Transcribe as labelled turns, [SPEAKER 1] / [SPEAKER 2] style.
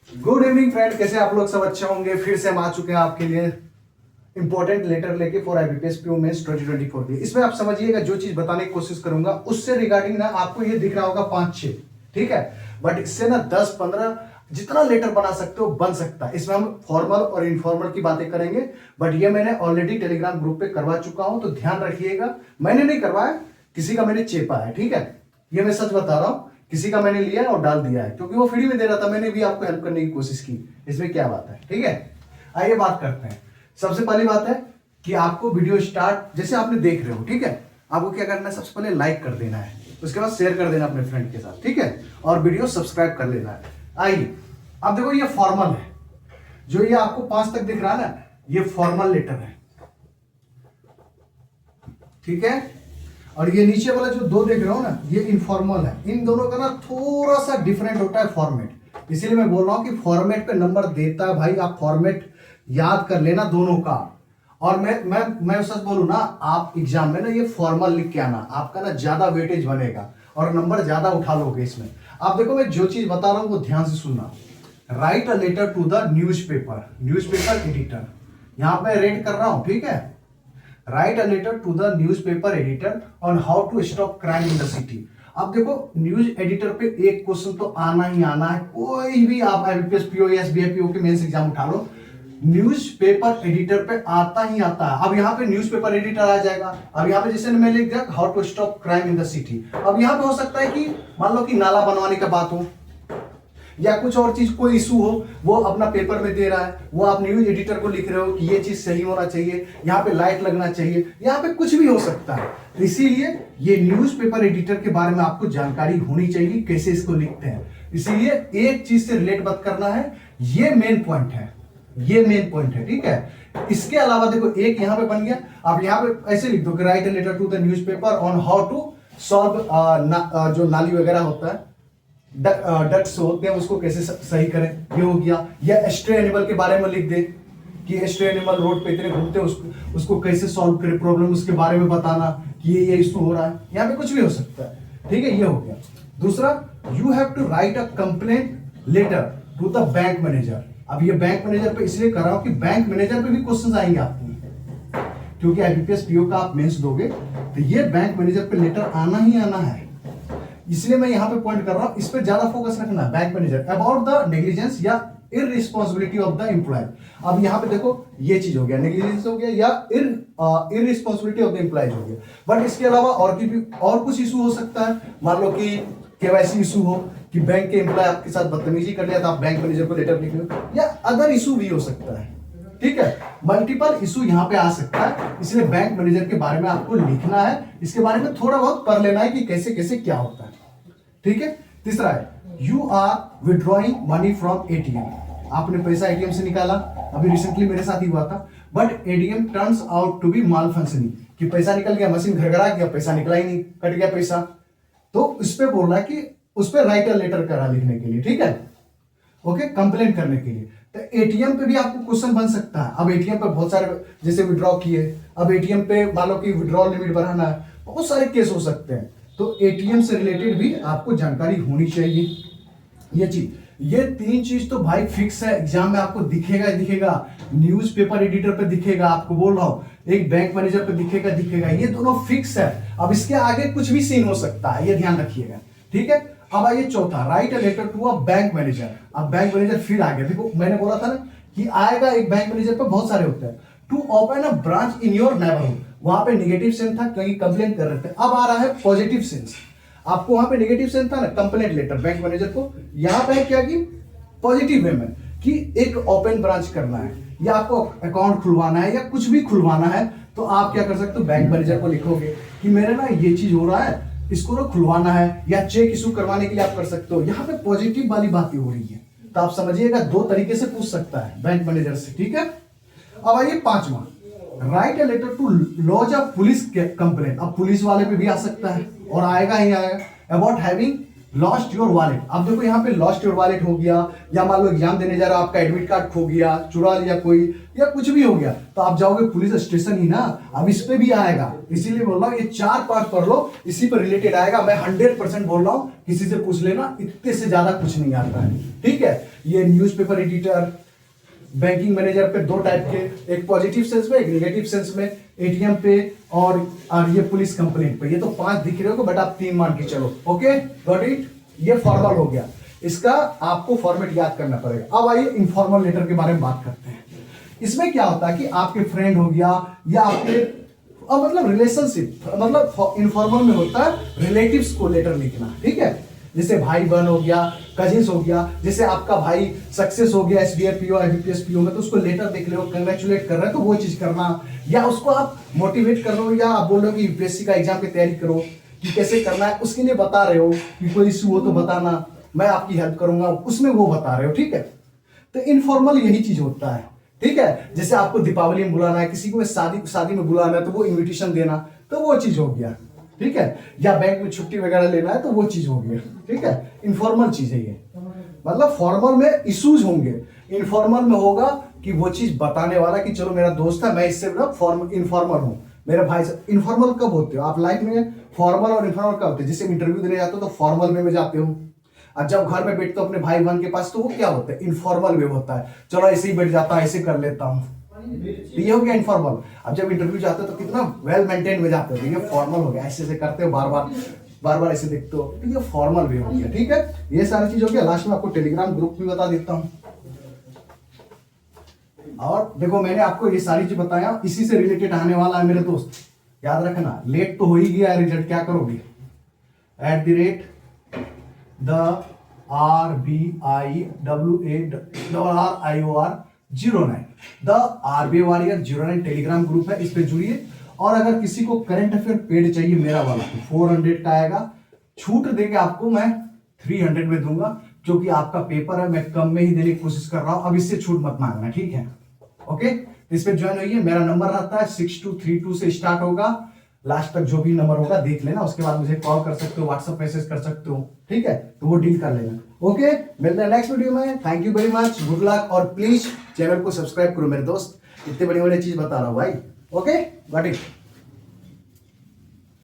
[SPEAKER 1] Good evening friend, कैसे आप लोग? सब अच्छे होंगे। फिर से हम आ चुके हैं आपके लिए इंपॉर्टेंट लेटर लेके फॉर IBPS PO मेंस 2024 के। इसमें आप समझिएगा, जो चीज बताने की कोशिश करूंगा उससे रिगार्डिंग ना आपको ये दिख रहा होगा 5-6, ठीक है। बट इससे ना 10-15 जितना लेटर बना सकते हो बन सकता है। इसमें हम फॉर्मल और इनफॉर्मल की बातें करेंगे, बट ये मैंने ऑलरेडी टेलीग्राम ग्रुप पे करवा चुका हूं, तो ध्यान रखिएगा। मैंने नहीं करवाया, किसी का मैंने चेपा है, ठीक है। ये मैं सच बता रहा हूं, किसी का मैंने लिया है और डाल दिया है, क्योंकि वो फ्री में दे रहा था। मैंने भी आपको हेल्प करने की कोशिश की, इसमें क्या बात है, ठीक है। आइए बात करते हैं। सबसे पहली बात है कि आपको वीडियो स्टार्ट जैसे आपने देख रहे हो, ठीक है। आपको क्या करना है, सबसे पहले लाइक कर देना है, उसके बाद शेयर कर देना अपने फ्रेंड के साथ, ठीक है। और वीडियो सब्सक्राइब कर लेना है। आइए अब देखो, ये फॉर्मल है। जो ये आपको 5 तक दिख रहा है ना, ये फॉर्मल लेटर है, ठीक है। और ये नीचे वाला जो 2 देख रहे हो ना, ये इनफॉर्मल है। इन दोनों का ना थोड़ा सा डिफरेंट होता है फॉर्मेट, इसीलिए मैं बोल रहा हूं कि फॉर्मेट पे नंबर देता है भाई। आप फॉर्मेट याद कर लेना दोनों का। और मैं सच बोलूं ना, आप एग्जाम में ना ये फॉर्मल लिख के आना, आपका ना ज्यादा वेटेज बनेगा और नंबर ज्यादा उठा लोगे इसमें। आप देखो, मैं जो चीज बता रहा हूं वो ध्यान से सुनना। Write a letter to the newspaper editor, यहां पे रेड कर रहा हूं, ठीक है। Write a letter to the newspaper editor on how to stop crime in the city. अब देखो, न्यूज एडिटर पे एक क्वेश्चन तो आना ही आना है। कोई भी आप IBPS PO या SBI PO के मेंस एग्जाम उठा लो, न्यूज़पेपर एडिटर पे आता ही आता है। अब यहाँ पे न्यूज़पेपर एडिटर आ जाएगा। अब यहाँ पे जैसे मैं लिख दिया how to stop crime in the city. अब यहाँ पे हो सकता है कि मान लो कि नाला बनवाने का बात हो या कुछ और चीज, कोई इशू हो, वो अपना पेपर में दे रहा है, वो आप न्यूज एडिटर को लिख रहे हो कि ये चीज सही होना चाहिए, यहाँ पे लाइट लगना चाहिए, यहाँ पे कुछ भी हो सकता है। इसीलिए ये न्यूज़पेपर एडिटर के बारे में आपको जानकारी होनी चाहिए, कैसे इसको लिखते हैं। इसीलिए एक चीज से रिलेट मत करना है, ये मेन पॉइंट है, ये मेन पॉइंट है, ठीक है। इसके अलावा देखो, एक यहाँ पे बन गया। आप यहाँ पे ऐसे लिख दो कि write a letter to the newspaper on how to solve जो नाली वगैरह होता है, डक्ट्स होते हैं, उसको कैसे सही करें, ये हो गया। या स्ट्रे एनिमल के बारे में लिख दे कि स्ट्रे एनिमल रोड पे इतने घूमते हैं, उसको कैसे सॉल्व करें, प्रॉब्लम उसके बारे में बताना कि ये इशू हो रहा है। यहाँ पे कुछ भी हो सकता है, ठीक है। ये हो गया। दूसरा, you have to write a complaint letter to the bank manager. अब ये बैंक मैनेजर पे इसलिए कर रहा हूं कि बैंक मैनेजर पे भी क्वेश्चन आएंगे आपको, क्योंकि IBPS PO का आप मेंस दोगे तो ये बैंक मैनेजर पे लेटर आना ही आना है। इसलिए मैं यहां पे पॉइंट कर रहा हूं, इस पे ज्यादा फोकस रखना है। Bank manager about the negligence या इररिस्पांसिबिलिटी ऑफ द एम्प्लॉय। अब यहां पे देखो, ये चीज हो गया, नेग्लिजेंस हो गया या इररिस्पांसिबिलिटी ऑफ द एम्प्लॉयज हो गया। बट इसके अलावा और कुछ इशू हो सकता है। मान लो कि KYC इशू हो, कि बैंक के एम्प्लॉय आपके साथ बदतमीजी कर लिया, तो आप बैंक मैनेजर को लेटर लिख लो, या अदर इशू भी हो सकता है, ठीक है। मल्टीपल इशू यहाँ पे आ सकता है, इसलिए बैंक मैनेजर के बारे में आपको लिखना है। इसके बारे में थोड़ा बहुत पढ़ लेना है कि कैसे कैसे क्या होता है, ठीक है। तीसरा है, you are withdrawing money from ATM। आपने पैसा ATM से निकाला, अभी रिसेंटली मेरे साथ ही हुआ था। But ATM turns out to be malfunctioning, कि पैसा निकल गया, मशीन घरघरा गया, पैसा निकला ही नहीं, कट गया पैसा। तो उस पर बोल रहा है कि उस पर राइट अ लेटर करा लिखने के लिए, ठीक है, ओके, कंप्लेन करने के लिए। तो ATM पे भी आपको क्वेश्चन बन सकता है। अब ATM पे बहुत सारे, जैसे विड्रॉ किए, अब ATM पे मान लो कि विड्रॉ लिमिट बढ़ाना है, बहुत सारे केस हो सकते हैं। तो ATM से रिलेटेड भी आपको जानकारी होनी चाहिए। ये चीज, ये 3 चीज तो भाई फिक्स है, एग्जाम में आपको दिखेगा। न्यूज़पेपर एडिटर पे दिखेगा, आपको बोल रहा हूं, एक बैंक मैनेजर पे दिखेगा। ये दोनों फिक्स है। अब इसके आगे कुछ भी सीन हो सकता है, ये ध्यान रखिएगा, ठीक है। अब आइए चौथा, write a letter to a bank manager. अब बैंक मैनेजर फिर आ गया। देखो, मैंने बोला था ना कि आएगा, एक बैंक मैनेजर पे बहुत सारे होते हैं। To open a branch in your neighbourhood, वहां पे नेगेटिव सेंस था, कहीं कंप्लेंट कर रहे थे। अब आ रहा है पॉजिटिव सेंस। आपको वहां पे नेगेटिव सेंस था ना, कंप्लेंट लेटर बैंक मैनेजर को, यहां पे क्या की पॉजिटिव वे में कि एक ओपन ब्रांच करना है, या आपको अकाउंट खुलवाना है, या कुछ भी खुलवाना है, तो आप क्या कर सकते हो, बैंक मैनेजर को लिखोगे कि मेरे ना ये चीज हो रहा है, इसको ना खुलवाना है, या चेक इशू करवाने के लिए आप कर सकते हो। यहाँ पे पॉजिटिव वाली बातें हो रही है, तो आप समझिएगा 2 तरीके से पूछ सकता है बैंक मैनेजर से, ठीक है। अब आइए 5वां, write a letter to lodge a police complaint. अब पुलिस वाले पे भी आ सकता है, और आएगा ही आएगा, about having lost your wallet. अब देखो, यहाँ पे लॉस्ट योर वॉलेट हो गया, या मान लो एग्जाम देने जा रहा हो, आपका एडमिट कार्ड खो गया, चुरा लिया कोई, या कुछ भी हो गया, तो आप जाओगे पुलिस स्टेशन ही ना। अब इस पे भी आएगा, इसीलिए बोल रहा हूँ ये 4 पार्ट पढ़ लो, इसी पर रिलेटेड आएगा। मैं 100% बोल रहा हूँ, किसी से पूछ लेना, इतने से ज्यादा कुछ नहीं आता है, ठीक है। ये न्यूज़पेपर एडिटर, बैंकिंग मैनेजर पे दो टाइप के, एक पॉजिटिव सेंस में एक नेगेटिव सेंस में, एटीएम पे और ये पुलिस कंप्लेंट पे। ये तो 5 दिख रहे हो बट आप 3 मान के चलो। Okay, got it. ये फॉर्मल हो गया, इसका आपको फॉर्मेट याद करना पड़ेगा। अब आइए इनफॉर्मल लेटर के बारे में बात करते हैं। इसमें क्या होता है कि आपके फ्रेंड हो गया या आपके मतलब रिलेशनशिप, मतलब इनफॉर्मल में होता है रिलेटिव्स को लेटर लिखना, ठीक है। जैसे भाई बहन हो गया, कजिन्स हो गया, जैसे आपका भाई सक्सेस हो गया एसडीए पीओ एमपीएस पीओ में, तो उसको लेटर लिख लो, कंग्रेचुलेट कर रहे हैं तो वो चीज करना, या उसको आप मोटिवेट कर रहे हो, या आप बोल रहे हो कि यूपीएससी का एग्जाम की तैयारी करो कि कैसे करना है, उसके लिए बता रहे हो कि कोई इशू हो तो बताना, मैं आपकी हेल्प करूंगा, उसमें वो बता रहे हो, ठीक है। तो इनफॉर्मल यही चीज होता है, ठीक है। जैसे आपको दीपावली में बुलाना है, किसी को शादी में बुलाना है तो वो इन्विटेशन देना, तो वो चीज हो गया, ठीक है। या बैंक में छुट्टी वगैरह लेना है तो वो चीज हो गया, ठीक है। इनफॉर्मल चीज है ये। मतलब फॉर्मल में इश्यूज होंगे, इनफॉर्मल में होगा कि वो चीज बताने वाला कि चलो मेरा दोस्त है, मैं इससे ना इनफॉर्मल हूँ, मेरे भाई से। इनफॉर्मल कब होते हो आप लाइफ में? फॉर्मल और इनफॉर्मल कब होते हैं? जैसे इंटरव्यू देने जाते हो तो फॉर्मल वे में जाते हो, और जब घर में बैठते हो अपने भाई बहन के पास तो वो क्या होता है? इनफॉर्मल वे होता है, चलो ऐसे ही बैठ जाता है, ऐसे कर लेता हूँ, ये हो गया इनफॉर्मल। अब जब इंटरव्यू जाते हो तो कितना वेल मेंटेन में जाते हो, ये फॉर्मल हो गया, ऐसे ऐसे करते हो, बार बार ऐसे देखते हो, तो ये फॉर्मल वे हो गया, ठीक है। ये सारी चीज हो गया। लास्ट में आपको टेलीग्राम ग्रुप भी बता देता हूँ। और देखो मैंने आपको ये सारी चीज बताया, इसी से रिलेटेड आने वाला है मेरे दोस्त, याद रखना। लेट तो हो ही गया रिजल्ट, क्या करोगे? @RBIWARRIOR09 the RB warrior 09 Telegram group है, इस पे जुड़िए। और अगर किसी को करंट अफेयर पेड चाहिए मेरा वाला तो 400 का आएगा, छूट देके आपको मैं 300 में दूंगा, क्योंकि आपका पेपर है, मैं कम में ही देने की कोशिश कर रहा हूं। अब इससे छूट मत मांगना, ठीक है। ओके, इस पे ज्वाइन होइए। मेरा नंबर रहता है 6232 से स्टार्ट होगा, लास्ट तक जो भी नंबर होगा देख लेना, उसके बाद मुझे कॉल कर सकते हो, व्हाट्सएप मैसेज कर सकते हो, ठीक है। तो वो डील कर लेना। ओके, मिलते हैं नेक्स्ट वीडियो में। Thank you very much, good luck, और प्लीज चैनल को सब्सक्राइब करो मेरे दोस्त, इतने बड़ी बड़ी चीज बता रहा हूँ भाई। Okay, got it.